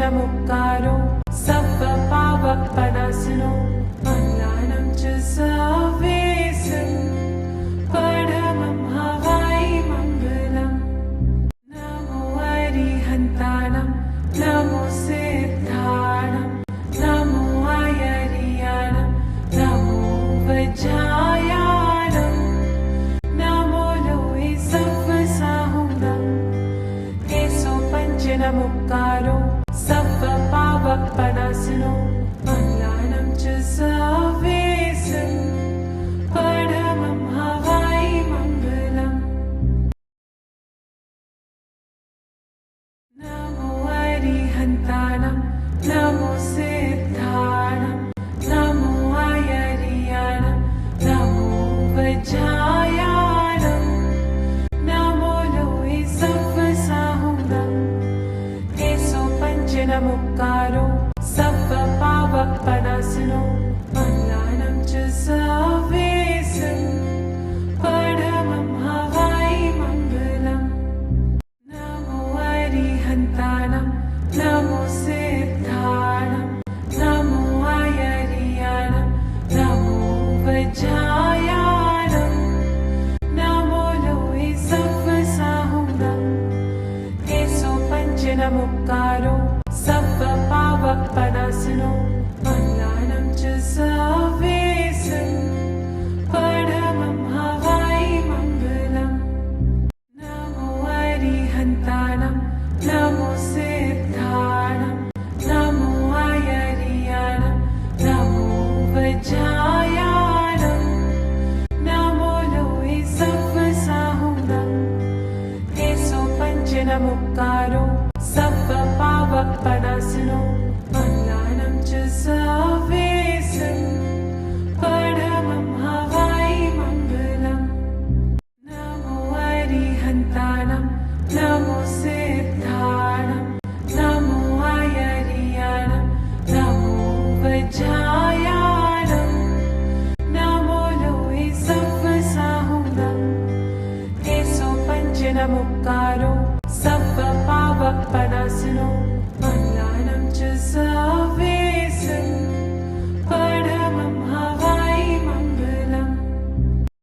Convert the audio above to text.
पञ्चनमुक्कारो सप्तपावकपणासनो मङ्गलानं च सर्वेषां परमं हवै मङ्गलम्। नमो अरिहन्ताणं नमो सिद्धाणं नमो अयर्याणं नमो वज्रायाणं नमो लोहे सप्तसाहुणम्। एषो पञ्चनमुक्कारो सप्तपावकपणासनो मङ्गलानं च सर्वेषां परमं हवै मङ्गलम्। नमो अरिहन्ताणं नमो सिद्धाणं नमो अयर्याणं नमो वज्रायाणं नमो लोहे सप्तसाहुणम्। एषो पञ्चनमुक्कारो सप्तपावकपणासनो मङ्गलानं च सर्वेषां परमं हवै मङ्गलम्। नमो अरिहन्ताणं नमो सिद्धाणं नमो अयर्याणं नमो वज्रायाणं नमो लोहे सप्तसाहुणम्। एषो पञ्चनमुक्कारो सप्तपावकपणासनो मङ्गलानं च सर्वेषां परमं हवै मङ्गलम्। नमो अरिहन्ताणं नमो सिद्धाणं नमो अयर्याणं नमो वज्रायाणं नमो लोहे सप्तसाहुणम्। एषो पञ्चनमुक्कारो सप्तपावकपणासनो मङ्गलानं च सर्वेषां परमं हवै मङ्गलम्। नमो अरिहन्ताणं नमो सिद्धाणं नमो अयर्याणं नमो वज्रायाणं नमो लोहे सप्तसाहुणम्। एषो पञ्चनमुक्कारो सप्तपावकपणासनो मङ्गलानं च